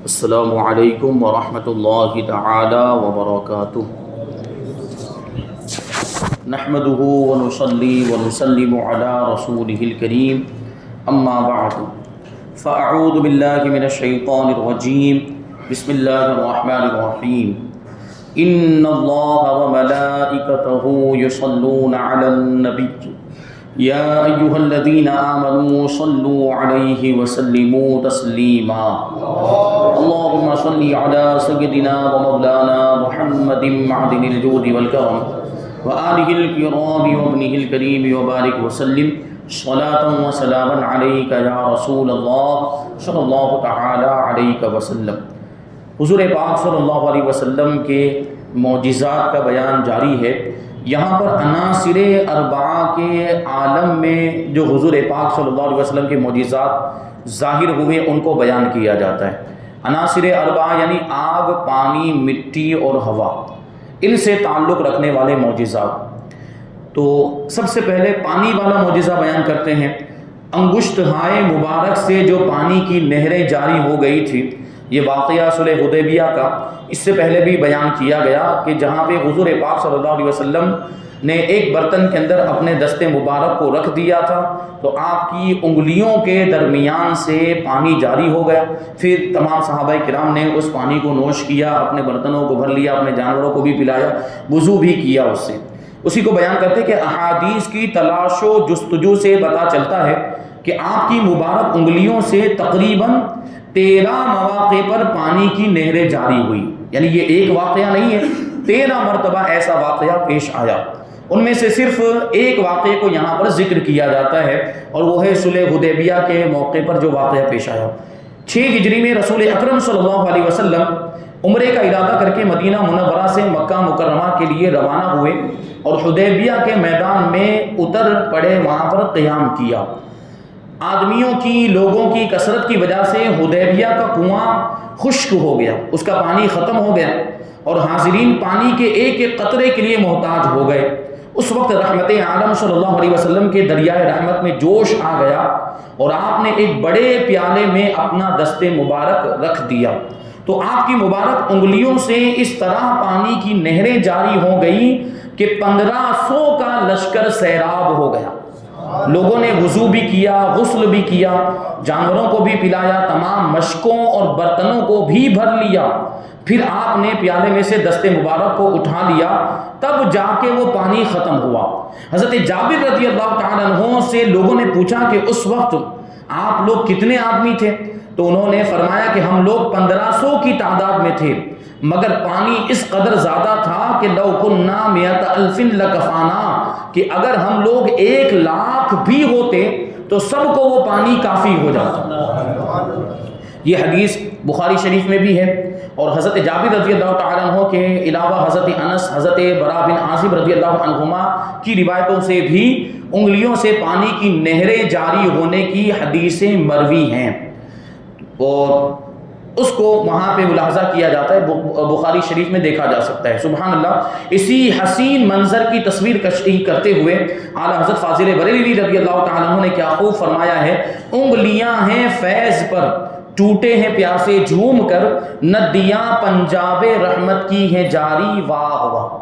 السلام علیکم ورحمۃ اللہ تعالی وبرکاتہ۔ نحمده ونصلي ونسلم على رسوله الكريم اما بعد فاعوذ باللہ من الشیطان الرجیم بسم اللہ الرحمن الرحیم ان اللہ وملائکته یصلون علی النبی یا ایہا الذین آمنوا صلوا علیہ وسلموا تسلیما اللہم صل علی سیدنا ومولانا محمد معدن الجود والکرم وآلہ الکرام وابنہ الکریم وبارک وسلم صلاة و سلاما علیک یا رسول اللہ صلی اللہ تعالی علیہ وسلم۔ حضور پاک صلی اللہ علیہ وسلم کے معجزات کا بیان جاری ہے۔ یہاں پر عناصر اربعہ کے عالم میں جو حضور پاک صلی اللہ علیہ وسلم کے معجزات ظاہر ہوئے ان کو بیان کیا جاتا ہے۔ عناصر اربعہ یعنی آگ، پانی، مٹی اور ہوا، ان سے تعلق رکھنے والے معجزات۔ تو سب سے پہلے پانی والا معجزہ بیان کرتے ہیں۔ انگشت ہائے مبارک سے جو پانی کی نہریں جاری ہو گئی تھی، یہ واقعہ صلح حدیبیہ کا اس سے پہلے بھی بیان کیا گیا کہ جہاں پہ حضور پاک صلی اللہ علیہ وسلم نے ایک برتن کے اندر اپنے دست مبارک کو رکھ دیا تھا تو آپ کی انگلیوں کے درمیان سے پانی جاری ہو گیا۔ پھر تمام صحابہ کرام نے اس پانی کو نوش کیا، اپنے برتنوں کو بھر لیا، اپنے جانوروں کو بھی پلایا، وضو بھی کیا اس سے۔ اسی کو بیان کرتے کہ احادیث کی تلاش و جستجو سے پتہ چلتا ہے کہ آپ کی مبارک انگلیوں سے تقریباً 13 مواقع پر پانی کی نہریں جاری ہوئی، یعنی یہ ایک واقعہ نہیں ہے، 13 مرتبہ ایسا واقعہ پیش آیا۔ ان میں سے صرف ایک واقعے کو یہاں پر ذکر کیا جاتا ہے اور وہ ہے صلح حدیبیہ کے موقع پر جو واقعہ پیش آیا۔ 6 ہجری میں رسول اکرم صلی اللہ علیہ وسلم عمرے کا ارادہ کر کے مدینہ منورہ سے مکہ مکرمہ کے لیے روانہ ہوئے اور حدیبیہ کے میدان میں اتر پڑے، وہاں پر قیام کیا۔ آدمیوں کی، لوگوں کی کثرت کی وجہ سے حدیبیہ کا کنواں خشک ہو گیا، اس کا پانی ختم ہو گیا اور حاضرین پانی کے ایک ایک قطرے کے لیے محتاج ہو گئے۔ اس وقت رحمت عالم صلی اللہ علیہ وسلم کے دریائے رحمت میں جوش آ گیا اور آپ نے ایک بڑے پیالے میں اپنا دست مبارک رکھ دیا تو آپ کی مبارک انگلیوں سے اس طرح پانی کی نہریں جاری ہو گئی کہ 1500 کا لشکر سیراب ہو گیا۔ لوگوں نے وضو بھی کیا، غسل بھی کیا، جانوروں کو بھی پلایا، تمام مشکوں اور برتنوں کو بھی بھر لیا۔ پھر آپ نے پیالے میں سے دست مبارک کو اٹھا لیا، تب جا کے وہ پانی ختم ہوا۔ حضرت جابر رضی اللہ تعالیٰ عنہ سے لوگوں نے پوچھا کہ اس وقت آپ لوگ کتنے آدمی تھے؟ تو انہوں نے فرمایا کہ ہم لوگ 1500 کی تعداد میں تھے، مگر پانی اس قدر زیادہ تھا کہ لو کننا 100,000 لکفانا، کہ اگر ہم لوگ 1,00,000 بھی ہوتے تو سب کو وہ پانی کافی ہو جاتا۔ یہ حدیث بخاری شریف میں بھی ہے اور حضرت جابر رضی اللہ تعالیٰ عنہ کے علاوہ حضرت انس، حضرت برا بن عازب رضی اللہ عنہما کی روایتوں سے بھی انگلیوں سے پانی کی نہریں جاری ہونے کی حدیثیں مروی ہیں اور اس کو وہاں پہ ملاحظہ کیا جاتا ہے، بخاری شریف میں دیکھا جا سکتا ہے۔ سبحان اللہ۔ اسی حسین منظر کی تصویر کشی کرتے ہوئے اعلیٰ حضرت فاضل بریلوی رضی اللہ تعالیٰ عنہ نے کیا خوب فرمایا ہے، انگلیاں ہیں فیض پر، ٹوٹے ہیں پیاسے جھوم کر، ندیاں پنجاب رحمت کی ہیں جاری، واہ واہ۔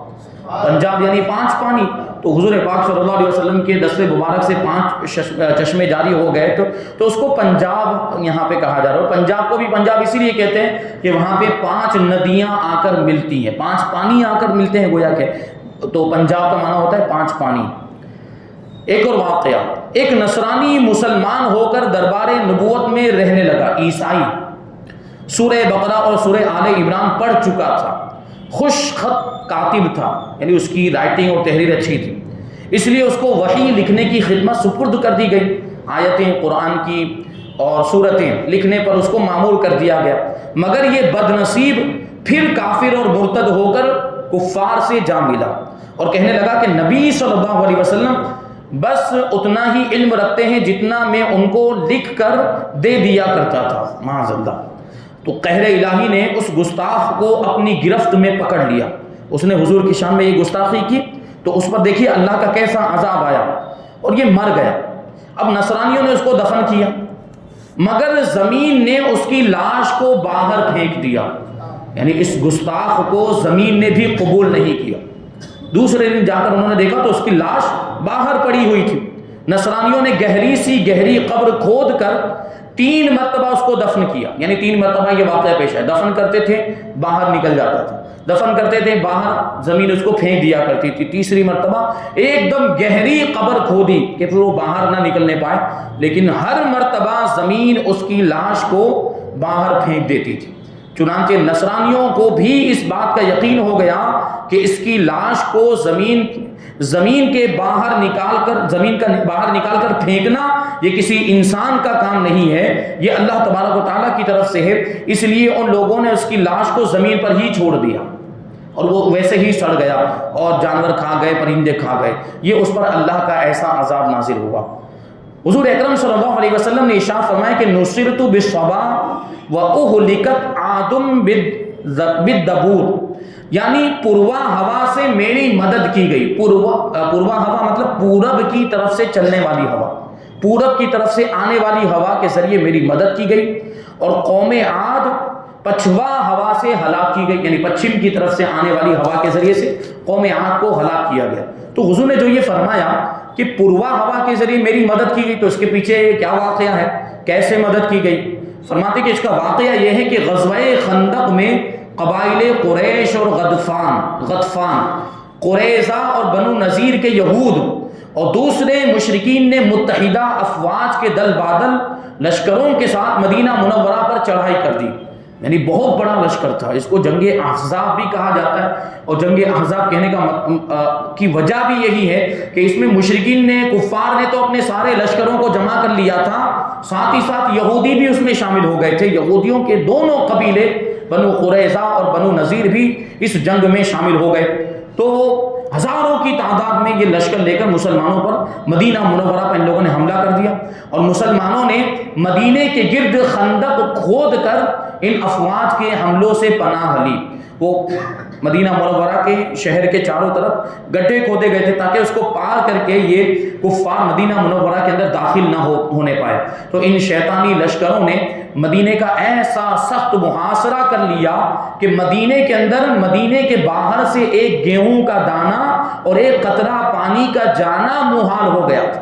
پنجاب یعنی 5 پانی، تو حضور پاک صلی اللہ علیہ وسلم کے دست مبارک سے 5 چشمے جاری ہو گئے تو اس کو پنجاب یہاں پہ کہا جا رہا ہے۔ پنجاب کو بھی پنجاب اسی لیے کہتے ہیں کہ وہاں پہ 5 ندیاں آ کر ملتی ہیں، 5 پانی آ کر ملتے ہیں گویا کہ، تو پنجاب کا معنی ہوتا ہے 5 پانی۔ ایک اور واقعہ، ایک نصرانی مسلمان ہو کر دربار نبوت میں رہنے لگا، عیسائی، سورہ بقرہ اور سورہ آل عمران پڑھ چکا تھا، خوش خط کاتب تھا، یعنی اس کی رائٹنگ اور تحریر اچھی تھی، اس لیے اس کو وحی لکھنے کی خدمت سپرد کر دی گئی، آیتیں قرآن کی اور سورتیں لکھنے پر اس کو مامور کر دیا گیا، مگر یہ بد نصیب پھر کافر اور مرتد ہو کر کفار سے جا ملا اور کہنے لگا کہ نبی صلی اللہ علیہ وسلم بس اتنا ہی علم رکھتے ہیں جتنا میں ان کو لکھ کر دے دیا کرتا تھا، معاذ اللہ۔ تو قہر الہی نے اس گستاخ کو اپنی گرفت میں پکڑ لیا، اس نے حضور کی شان میں یہ گستاخی کی تو اس پر دیکھیے اللہ کا کیسا عذاب آیا اور یہ مر گیا۔ اب نصرانیوں نے اس کو دفن کیا، مگر زمین نے اس کی لاش کو باہر پھینک دیا، یعنی اس گستاخ کو زمین نے بھی قبول نہیں کیا۔ دوسرے دن جا کر انہوں نے دیکھا تو اس کی لاش باہر پڑی ہوئی تھی۔ نصرانیوں نے گہری قبر کھود کر 3 مرتبہ اس کو دفن کیا، یعنی 3 مرتبہ یہ واقعہ پیش ہے۔ دفن کرتے تھے باہر نکل جاتا تھا، دفن کرتے تھے باہر زمین اس کو پھینک دیا کرتی تھی، تیسری مرتبہ ایک دم گہری قبر کھودی کہ پھر وہ باہر نہ نکلنے پائے، لیکن ہر مرتبہ زمین اس کی لاش کو باہر پھینک دیتی تھی۔ چنانچہ نصرانیوں کو بھی اس بات کا یقین ہو گیا کہ اس کی لاش کو زمین کے باہر نکال کر پھینکنا یہ کسی انسان کا کام نہیں ہے، یہ اللہ تبارک و تعالیٰ کی طرف سے ہے۔ اس لیے ان لوگوں نے اس کی لاش کو زمین پر ہی چھوڑ دیا اور وہ ویسے ہی سڑ گیا اور جانور کھا گئے، پرندے کھا گئے۔ یہ اس پر اللہ کا ایسا عذاب نازل ہوا۔ حضور اکرم صلی اللہ علیہ وسلم نے ارشاد فرمایا کہ نصرت بالصبا واہلکت عاد بالدبور، یعنی پوروا ہوا سے میری مدد کی گئی۔ پوروا ہوا مطلب پورب کی طرف سے چلنے والی ہوا، پورب کی طرف سے آنے والی ہوا کے ذریعے میری مدد کی گئی، اور قوم عاد پچھوا ہوا سے ہلاک کی گئی، یعنی پچھم کی طرف سے آنے والی ہوا کے ذریعے سے قوم عاد کو ہلاک کیا گیا۔ تو حضور نے جو یہ فرمایا کہ پوروا ہوا کے ذریعے میری مدد کی گئی، تو اس کے پیچھے کیا واقعہ ہے، کیسے مدد کی گئی؟ فرماتے کہ اس کا واقعہ یہ ہے کہ غزوہ خندق میں قبائل قریش اور غطفان، قریظہ اور بنو نذیر کے یہود اور دوسرے مشرکین نے متحدہ افواج کے دل بادل لشکروں کے ساتھ مدینہ منورہ پر چڑھائی کر دی، یعنی بہت بڑا لشکر تھا۔ اس کو جنگ احزاب بھی کہا جاتا ہے، اور جنگ احزاب کہنے کی وجہ بھی یہی ہے کہ اس میں مشرکین نے، کفار نے تو اپنے سارے لشکروں کو جمع کر لیا تھا، ساتھ ہی ساتھ یہودی بھی اس میں شامل ہو گئے تھے۔ یہودیوں کے دونوں قبیلے بنو قریظہ اور بنو نذیر بھی اس جنگ میں شامل ہو گئے۔ تو ہزاروں کی تعداد میں یہ لشکر لے کر مسلمانوں پر مدینہ منورہ پر ان لوگوں نے حملہ کر دیا، اور مسلمانوں نے مدینے کے گرد خندق کھود کر ان افواج کے حملوں سے پناہ لی۔ وہ مدینہ منورہ کے شہر کے چاروں طرف گڈھے کھودے گئے تھے تاکہ اس کو پار کر کے یہ کفار مدینہ منورہ کے اندر داخل نہ ہونے پائے۔ تو ان شیطانی لشکروں نے مدینے کا ایسا سخت محاصرہ کر لیا کہ مدینے کے اندر، مدینے کے باہر سے ایک گیہوں کا دانہ اور ایک قطرہ پانی کا جانا محال ہو گیا تھا۔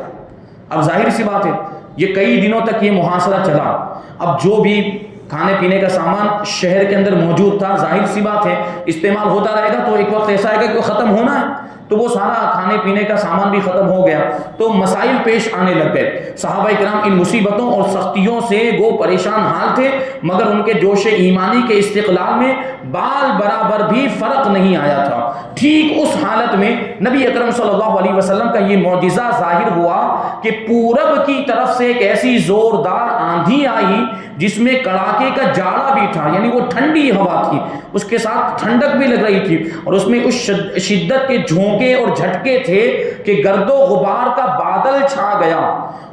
اب ظاہر سی بات ہے یہ کئی دنوں تک یہ محاصرہ چلا۔ اب جو بھی کھانے پینے کا سامان شہر کے اندر موجود تھا، ظاہر سی بات ہے استعمال ہوتا رہے گا تو ایک وقت ایسا ہے کہ ختم ہونا ہے، تو وہ سارا کھانے پینے کا سامان بھی ختم ہو گیا، تو مسائل پیش آنے لگ گئے۔ صحابہ کرام ان مصیبتوں اور سختیوں سے وہ پریشان حال تھے، مگر ان کے جوش ایمانی کے استقلال میں بال برابر بھی فرق نہیں آیا تھا۔ ٹھیک اس حالت میں نبی اکرم صلی اللہ علیہ وسلم کا یہ معجزہ ظاہر ہوا کہ پورب کی طرف سے ایک ایسی زوردار آندھی آئی جس میں کڑاکے کا جاڑا بھی تھا، یعنی وہ ٹھنڈی ہوا تھی، اس کے ساتھ ٹھنڈک بھی لگ رہی تھی، اور اس میں اس شدت کے جھونکے اور جھٹکے تھے کہ گرد و غبار کا بادل چھا گیا۔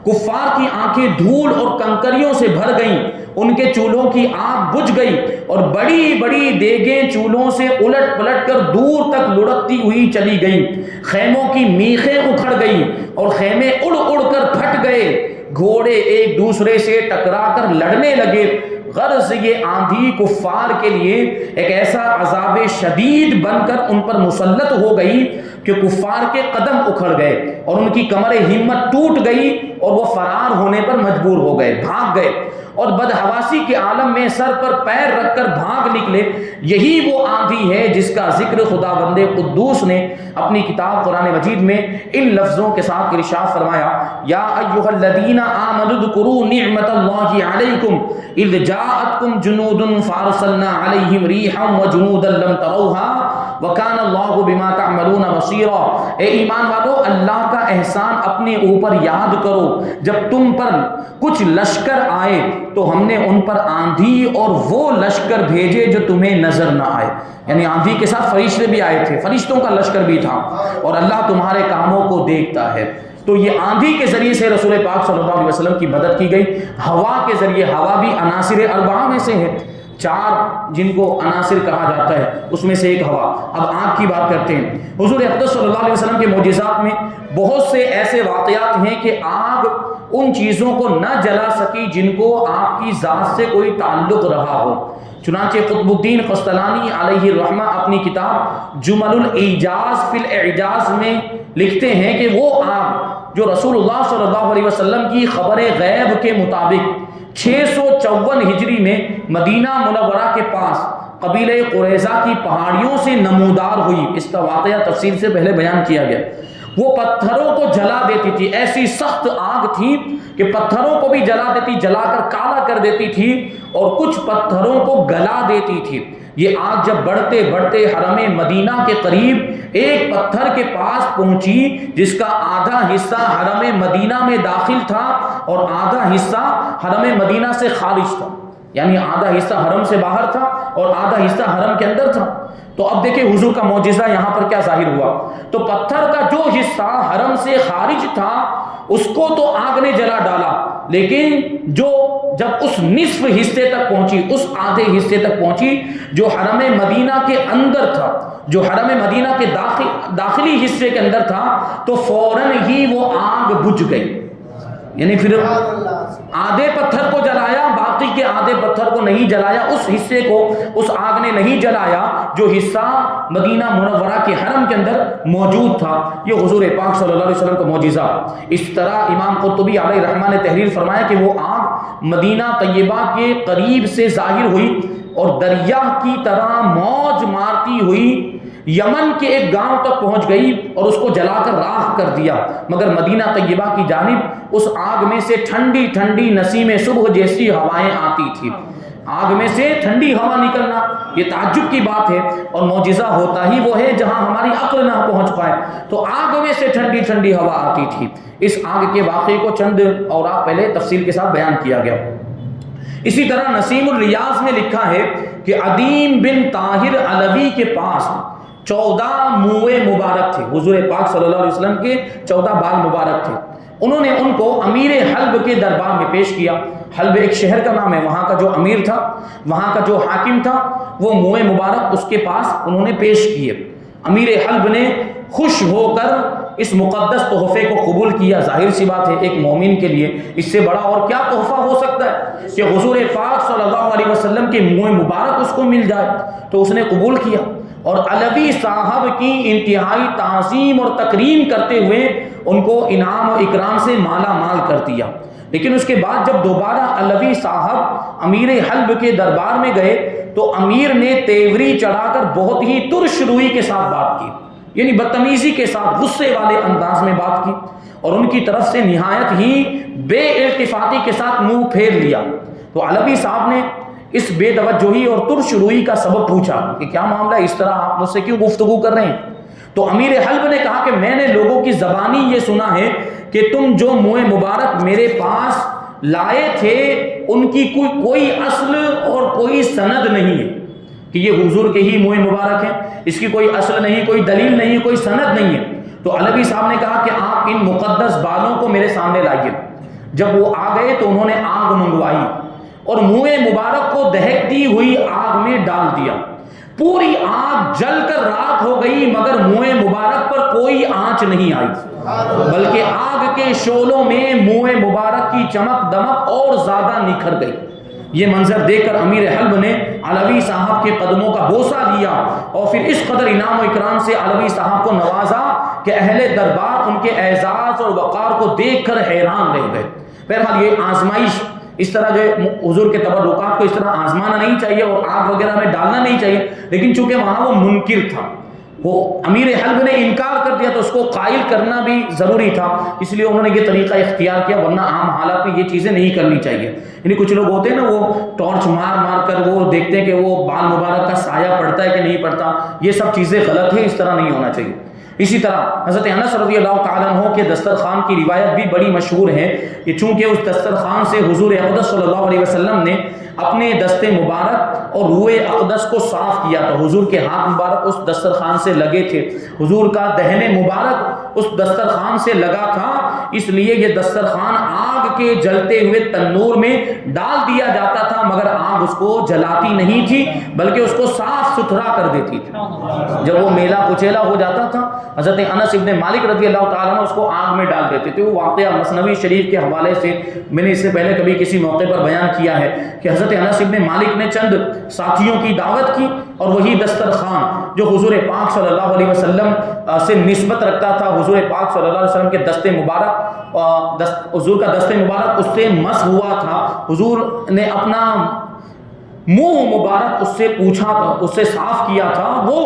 کفار کی آنکھیں دھول اور کنکریوں سے بھر گئیں، ان کے چولہوں کی آگ بجھ گئی، اور بڑی بڑی دیگیں چولہوں سے الٹ پلٹ کر دور تک لڑکتی ہوئی چلی گئیں۔ خیموں کی میخیں اکھڑ گئیں اور خیمے اڑ اڑ کر پھٹ گئے، گھوڑے ایک دوسرے سے ٹکرا کر لڑنے لگے۔ غرض یہ آندھی کفار کے لیے ایک ایسا عذاب شدید بن کر ان پر مسلط ہو گئی کہ کفار کے قدم اکھڑ گئے اور ان کی کمر ہمت ٹوٹ گئی، اور وہ فرار ہونے پر مجبور ہو گئے، بھاگ گئے، اور بدحواسی کے عالم میں سر پر پیر رکھ کر بھاگ نکلے۔ یہی وہ آندھی ہے جس کا ذکر خدا بند قدوس نے اپنی کتاب قرآن مجید میں ان لفظوں کے ساتھ ارشاد فرمایا، یا ایھا الذین آمنوا اذکروا نعمت اللہ علیکم اذ جاءتکم جنود فارسلنا علیہم ریحا وجنودا لم تروها وکان اللہ بما تعملون بصیرا۔ اے ایمان والو، اللہ کا احسان اپنے اوپر یاد کرو، جب تم پر کچھ لشکر آئے تو ہم نے ان پر آندھی اور وہ لشکر بھیجے جو تمہیں نظر نہ آئے، یعنی آندھی کے ساتھ فرشتے بھی آئے تھے، فرشتوں کا لشکر بھی تھا، اور اللہ تمہارے کاموں کو دیکھتا ہے۔ تو یہ آندھی کے ذریعے سے رسول پاک صلی اللہ علیہ وسلم کی مدد کی گئی، ہوا کے ذریعے، ہوا بھی عناصر اربعہ میں سے ہے، 4 جن کو عناصر کہا جاتا ہے اس میں سے ایک ہوا۔ اب آگ کی بات کرتے ہیں۔ حضور اقدس صلی اللہ علیہ وسلم کے معجزات میں بہت سے ایسے واقعات ہیں کہ آگ ان چیزوں کو نہ جلا سکی جن کو آپ کی ذات سے کوئی تعلق رہا ہو۔ چنانچہ قطب الدین قسطلانی علیہ الرحمہ اپنی کتاب جمل الاعجاز فی الاعجاز میں لکھتے ہیں کہ وہ آگ جو رسول اللہ صلی اللہ علیہ وسلم کی خبر غیب کے مطابق 654 ہجری میں مدینہ منورہ کے پاس قبیلہ قریظہ کی پہاڑیوں سے نمودار ہوئی، اس کا واقعہ تفصیل سے پہلے بیان کیا گیا، وہ پتھروں کو جلا دیتی تھی۔ ایسی سخت آگ تھی کہ پتھروں کو بھی جلا دیتی، جلا کر کالا کر دیتی تھی اور کچھ پتھروں کو گلا دیتی تھی۔ یہ آگ جب بڑھتے بڑھتے حرم مدینہ کے قریب ایک پتھر کے پاس پہنچی جس کا آدھا حصہ حرم مدینہ میں داخل تھا اور آدھا حصہ حرم مدینہ سے خارج تھا، یعنی آدھا حصہ حرم سے باہر تھا اور آدھا حصہ حرم کے اندر تھا۔ تو اب دیکھیں حضور کا معجزہ یہاں پر کیا ظاہر ہوا۔ تو پتھر کا جو حصہ حرم سے خارج تھا اس کو تو آگ نے جلا ڈالا، لیکن جب اس نصف حصے تک پہنچی، اس آدھے حصے تک پہنچی جو حرم مدینہ کے اندر تھا، جو حرم مدینہ کے داخلی حصے کے اندر تھا، تو فوراً ہی وہ آگ بجھ گئی۔ یعنی پھر آدھے پتھر کو جلایا، باقی کے آدھے پتھر کو نہیں جلایا، اس حصے کو اس آگ نے نہیں جلایا جو حصہ مدینہ منورہ کے حرم کے اندر موجود تھا۔ یہ حضور پاک صلی اللہ علیہ وسلم کا معجزہ۔ اس طرح امام قرطبی علیہ رحمہ نے تحریر فرمایا کہ وہ آگ مدینہ طیبہ کے قریب سے ظاہر ہوئی اور دریا کی طرح موج مارتی ہوئی یمن کے ایک گاؤں تک پہنچ گئی اور اس کو جلا کر راکھ کر دیا، مگر مدینہ طیبہ کی جانب اس آگ میں سے ٹھنڈی ٹھنڈی نسیم صبح جیسی ہوائیں آتی تھی۔ آگ میں سے ٹھنڈی ہوا نکلنا یہ تعجب کی بات ہے، اور معجزہ ہوتا ہی وہ ہے جہاں ہماری عقل نہ پہنچ پائے۔ تو آگ میں سے ٹھنڈی ٹھنڈی ہوا آتی تھی۔ اس آگ کے واقعے کو چند اوراق پہلے تفصیل کے ساتھ بیان کیا گیا۔ اسی طرح نسیم الریاض میں لکھا ہے کہ عدیم بن طاہر علوی کے پاس 14 موئے مبارک تھے۔ حضور پاک صلی اللہ علیہ وسلم کے 14 بال مبارک تھے۔ انہوں نے ان کو امیر حلب کے دربار میں پیش کیا۔ حلب ایک شہر کا نام ہے، وہاں کا جو امیر تھا، وہاں کا جو حاکم تھا، وہ موئے مبارک اس کے پاس انہوں نے پیش کیے۔ امیر حلب نے خوش ہو کر اس مقدس تحفے کو قبول کیا۔ ظاہر سی بات ہے ایک مومن کے لیے اس سے بڑا اور کیا تحفہ ہو سکتا ہے کہ حضور پاک صلی اللہ علیہ وسلم کے موئے مبارک اس کو مل جائے، تو اس نے قبول کیا اور علوی صاحب کی انتہائی تعظیم اور تکریم کرتے ہوئے ان کو انعام و اکرام سے مالا مال کر دیا۔ لیکن اس کے بعد جب دوبارہ علوی صاحب امیر حلب کے دربار میں گئے تو امیر نے تیوری چڑھا کر بہت ہی ترش روئی کے ساتھ بات کی، یعنی بدتمیزی کے ساتھ غصے والے انداز میں بات کی اور ان کی طرف سے نہایت ہی بے التفاتی کے ساتھ منہ پھیر لیا۔ تو علوی صاحب نے اس بے توجہی اور ترش روئی کا سبب پوچھا کہ کیا معاملہ ہے، اس طرح آپ مجھ سے کیوں گفتگو کر رہے ہیں؟ تو امیر حلب نے کہا کہ میں نے لوگوں کی زبانی یہ سنا ہے کہ تم جو موئے مبارک میرے پاس لائے تھے ان کی کوئی اصل اور کوئی سند نہیں ہے، کہ یہ حضور کے ہی موئے مبارک ہیں، اس کی کوئی اصل نہیں، کوئی دلیل نہیں، کوئی سند نہیں ہے۔ تو علوی صاحب نے کہا کہ آپ ان مقدس بالوں کو میرے سامنے لائیے۔ جب وہ آ گئے تو انہوں نے آگ منگوائی اور موئے مبارک کو دہکتی ہوئی آگ میں ڈال دیا۔ پوری آگ جل کر راکھ ہو گئی مگر موئے مبارک پر کوئی آنچ نہیں آئی، بلکہ آگ کے شعلوں میں موئے مبارک کی چمک دمک اور زیادہ نکھر گئی۔ یہ منظر دیکھ کر امیر حلب نے علوی صاحب کے قدموں کا بوسہ لیا اور پھر اس قدر انعام و اکرام سے علوی صاحب کو نوازا کہ اہل دربار ان کے اعزاز اور وقار کو دیکھ کر حیران رہ گئے۔ بہرحال یہ آزمائش، اس طرح جو حضور کے تبرکات کو اس طرح آزمانا نہیں چاہیے اور آگ وغیرہ میں ڈالنا نہیں چاہیے، لیکن چونکہ وہاں وہ منکر تھا، وہ امیر حلب نے انکار کر دیا تو اس کو قائل کرنا بھی ضروری تھا، اس لیے انہوں نے یہ طریقہ اختیار کیا، ورنہ عام حالات میں یہ چیزیں نہیں کرنی چاہیے۔ یعنی کچھ لوگ ہوتے ہیں نا، وہ ٹارچ مار مار کر وہ دیکھتے ہیں کہ وہ بال مبارک کا سایہ پڑتا ہے کہ نہیں پڑتا، یہ سب چیزیں غلط ہیں، اس طرح نہیں ہونا چاہیے۔ اسی طرح حضرت انس رضی اللہ تعالیٰ عنہ کے دسترخوان کی روایت بھی بڑی مشہور ہے کہ چونکہ اس دسترخوان سے حضور اقدس صلی اللہ علیہ وسلم نے اپنے دست مبارک اور روئے اقدس کو صاف کیا، تو حضور کے ہاتھ مبارک اس دسترخوان سے لگے تھے، حضور کا دہن مبارک اس دسترخوان سے لگا تھا، اس لیے یہ دسترخوان آگ کے جلتے ہوئے تنور میں ڈال دیا جاتا تھا، مگر آگ اس کو جلاتی نہیں تھی بلکہ اس کو صاف ستھرا کر دیتی تھی۔ جب وہ میلا کچیلا ہو جاتا تھا، حضرت انس ابن مالک رضی اللہ تعالیٰ عنہ اس کو آگ میں ڈال دیتے تھے۔ وہ واقعہ مثنوی شریف کے حوالے سے میں نے اس سے پہلے کبھی کسی موقع پر بیان کیا ہے کہ حضرت انس ابن مالک نے چند ساتھیوں کی دعوت کی، اور وہی دسترخوان جو حضور پاک صلی اللہ علیہ وسلم سے نسبت رکھتا تھا، حضور پاک صلی اللہ علیہ وسلم کے دست مبارک، حضور کا دست مبارک اس سے مس ہوا تھا، حضور نے اپنا منہ مبارک اس سے پوچھا تھا، اس سے صاف کیا تھا، وہ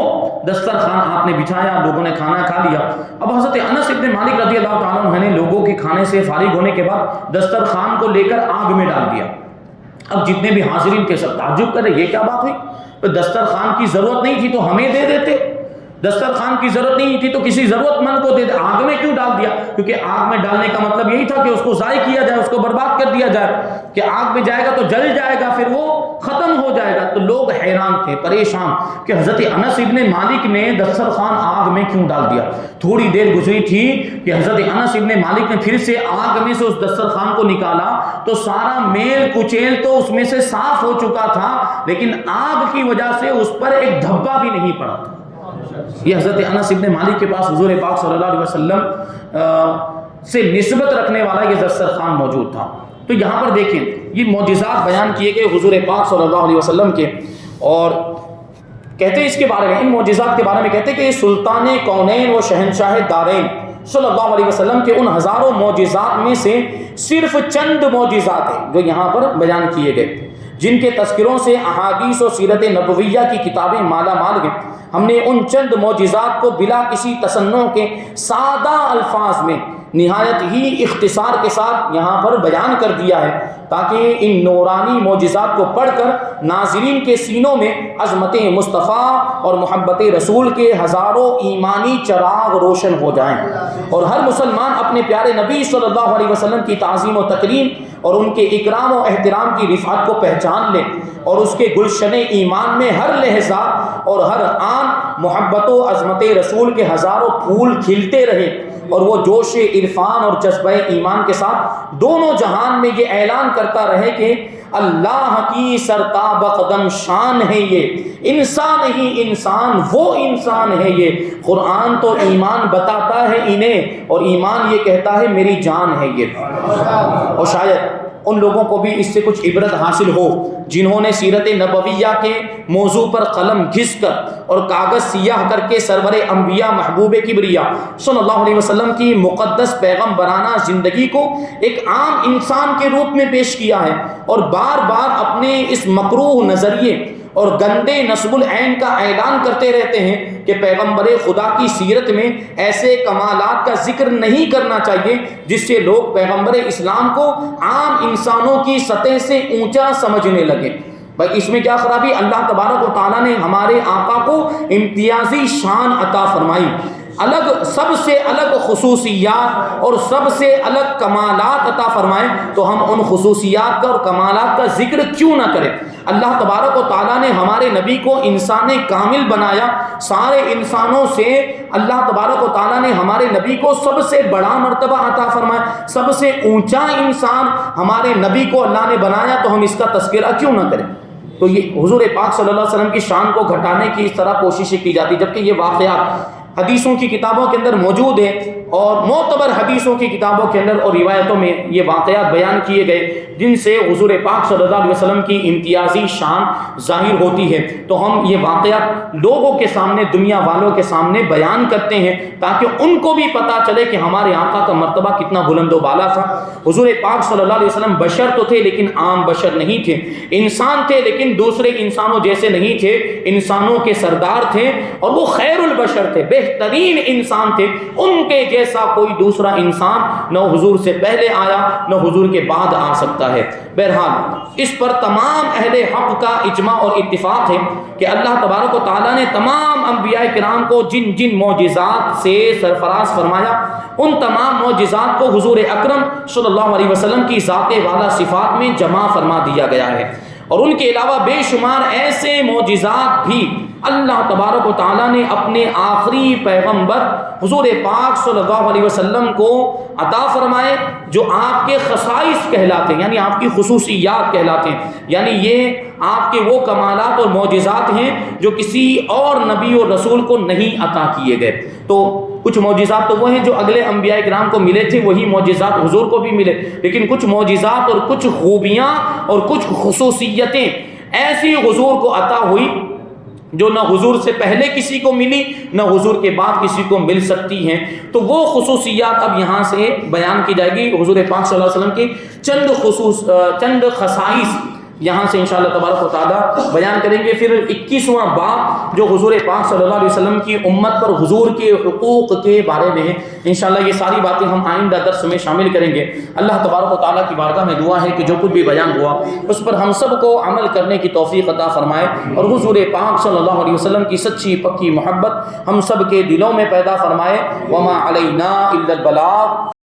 دسترخوان آپ نے بچھایا، لوگوں نے کھانا کھا لیا۔ اب حضرت انس ابن مالک رضی اللہ تعالیٰ عنہ نے لوگوں کے کھانے سے فارغ ہونے کے بعد دسترخوان کو لے کر آگ میں ڈال دیا۔ اب جتنے بھی حاضرین کے سب تعجب کر رہے، یہ کیا بات ہوئی؟ دسترخوان کی ضرورت نہیں تھی تو ہمیں دے دیتے، دسترخوان کی ضرورت نہیں تھی تو کسی ضرورت مند کو دے دے، آگ میں کیوں ڈال دیا؟ کیونکہ آگ میں ڈالنے کا مطلب یہی تھا کہ اس کو ضائع کیا جائے، اس کو برباد کر دیا جائے، کہ آگ میں جائے گا تو جل جائے گا، پھر وہ ختم ہو جائے گا۔ تو لوگ حیران تھے، پریشان کہ حضرت انس ابن مالک نے دسترخوان آگ میں کیوں ڈال دیا۔ تھوڑی دیر گزری تھی کہ حضرت انس ابن مالک نے پھر سے آگ میں سے اس دسترخوان کو نکالا تو سارا میل کچیل تو اس میں سے صاف ہو چکا تھا، لیکن آگ کی وجہ سے اس پر ایک دھبا بھی نہیں پڑا تھا۔ یہ حضرت انس ابن مالک کے پاس حضور پاک صلی اللہ علیہ وسلم سے نسبت رکھنے والا یہ دسترخوان موجود تھا۔ تو یہاں پر دیکھیں یہ معجزات بیان کیے گئے حضور پاک صلی اللہ علیہ وسلم کے، اور کہتے ہیں اس کے بارے میں، ان معجزات کے بارے میں کہتے ہیں کہ یہ سلطان کونین و شہنشاہ دارین صلی اللہ علیہ وسلم کے ان ہزاروں معجزات میں سے صرف چند معجزات ہیں جو یہاں پر بیان کیے گئے، جن کے تذکروں سے احادیث و سیرت نبویہ کی کتابیں مالا مال ہیں۔ ہم نے ان چند معجزات کو بلا کسی تصنع کے سادہ الفاظ میں نہایت ہی اختصار کے ساتھ یہاں پر بیان کر دیا ہے، تاکہ ان نورانی معجزات کو پڑھ کر ناظرین کے سینوں میں عظمت مصطفیٰ اور محبت رسول کے ہزاروں ایمانی چراغ روشن ہو جائیں، اور ہر مسلمان اپنے پیارے نبی صلی اللہ علیہ وسلم کی تعظیم و تکریم اور ان کے اکرام و احترام کی رفعت کو پہچان لیں، اور اس کے گلشن ایمان میں ہر لحظہ اور ہر آن محبت و عظمت رسول کے ہزاروں پھول کھلتے رہیں، اور وہ جوش عرفان اور جذبہ ایمان کے ساتھ دونوں جہان میں یہ اعلان کرتا رہے کہ اللہ کی سرتاب قدم شان ہے یہ انسان ہی انسان، وہ انسان ہے یہ۔ قرآن تو ایمان بتاتا ہے انہیں، اور ایمان یہ کہتا ہے میری جان ہے یہ۔ اور شاید ان لوگوں کو بھی اس سے کچھ عبرت حاصل ہو جنہوں نے سیرت نبویہ کے موضوع پر قلم گھس کر اور کاغذ سیاہ کر کے سرور انبیاء محبوب کبریا صلی اللہ علیہ وسلم کی مقدس پیغمبرانہ زندگی کو ایک عام انسان کے روپ میں پیش کیا ہے، اور بار بار اپنے اس مکروہ نظریے اور گندے نصب العین کا اعلان کرتے رہتے ہیں کہ پیغمبر خدا کی سیرت میں ایسے کمالات کا ذکر نہیں کرنا چاہیے جس سے لوگ پیغمبر اسلام کو عام انسانوں کی سطح سے اونچا سمجھنے لگے۔ بھائی اس میں کیا خرابی؟ اللہ تبارک و تعالیٰ نے ہمارے آقا کو امتیازی شان عطا فرمائی، الگ سب سے الگ خصوصیات اور سب سے الگ کمالات عطا فرمائے، تو ہم ان خصوصیات کا اور کمالات کا ذکر کیوں نہ کریں؟ اللہ تبارک و تعالیٰ نے ہمارے نبی کو انسان کامل بنایا، سارے انسانوں سے اللہ تبارک و تعالیٰ نے ہمارے نبی کو سب سے بڑا مرتبہ عطا فرمایا، سب سے اونچا انسان ہمارے نبی کو اللہ نے بنایا، تو ہم اس کا تذکرہ کیوں نہ کریں؟ تو یہ حضور پاک صلی اللہ علیہ وسلم کی شان کو گھٹانے کی اس طرح کوششیں کی جاتی، جبکہ یہ واقعات حدیثوں کی کتابوں کے اندر موجود ہیں، اور معتبر حدیثوں کی کتابوں کے اندر اور روایتوں میں یہ واقعات بیان کیے گئے جن سے حضور پاک صلی اللہ علیہ وسلم کی امتیازی شان ظاہر ہوتی ہے۔ تو ہم یہ واقعات لوگوں کے سامنے، دنیا والوں کے سامنے بیان کرتے ہیں تاکہ ان کو بھی پتہ چلے کہ ہمارے آقا کا مرتبہ کتنا بلند و بالا تھا۔ حضور پاک صلی اللہ علیہ وسلم بشر تو تھے لیکن عام بشر نہیں تھے، انسان تھے لیکن دوسرے انسانوں جیسے نہیں تھے، انسانوں کے سردار تھے، اور وہ خیر البشر تھے، بہترین انسان تھے، ان کے جیسا کوئی دوسرا انسان نہ حضور سے پہلے آیا نہ حضور کے بعد آ سکتا ہے۔ بہرحال اس پر تمام اہل حق کا اجماع اور اتفاق ہے کہ اللہ تبارک و تعالیٰ نے تمام انبیاء کرام کو جن جن معجزات سے سرفراز فرمایا، ان تمام معجزات کو حضور اکرم صلی اللہ علیہ وسلم کی ذات والا صفات میں جمع فرما دیا گیا ہے، اور ان کے علاوہ بے شمار ایسے معجزات بھی اللہ تبارک و تعالیٰ نے اپنے آخری پیغمبر حضور پاک صلی اللہ علیہ وسلم کو عطا فرمائے، جو آپ کے خصائص کہلاتے ہیں، یعنی آپ کی خصوصیات کہلاتے ہیں، یعنی یہ آپ کے وہ کمالات اور معجزات ہیں جو کسی اور نبی اور رسول کو نہیں عطا کیے گئے۔ تو کچھ معجزات تو وہ ہیں جو اگلے انبیاء کرام کو ملے تھے، وہی معجزات حضور کو بھی ملے، لیکن کچھ معجزات اور کچھ خوبیاں اور کچھ خصوصیتیں ایسی حضور کو عطا ہوئی جو نہ حضور سے پہلے کسی کو ملی نہ حضور کے بعد کسی کو مل سکتی ہیں۔ تو وہ خصوصیات اب یہاں سے بیان کی جائے گی، حضور پاک صلی اللہ علیہ وسلم کی چند خصائص یہاں سے انشاءاللہ تبارک و تعالیٰ بیان کریں گے۔ پھر 21واں باب جو حضور پاک صلی اللہ علیہ وسلم کی امت پر حضور کے حقوق کے بارے میں ہے، انشاءاللہ یہ ساری باتیں ہم آئندہ درس میں شامل کریں گے۔ اللہ تبارک و تعالیٰ کی بارگاہ میں دعا ہے کہ جو کچھ بھی بیان ہوا اس پر ہم سب کو عمل کرنے کی توفیق عطا فرمائے، اور حضور پاک صلی اللہ علیہ وسلم کی سچی پکی محبت ہم سب کے دلوں میں پیدا فرمائے۔ وما علینا الا البلاغ۔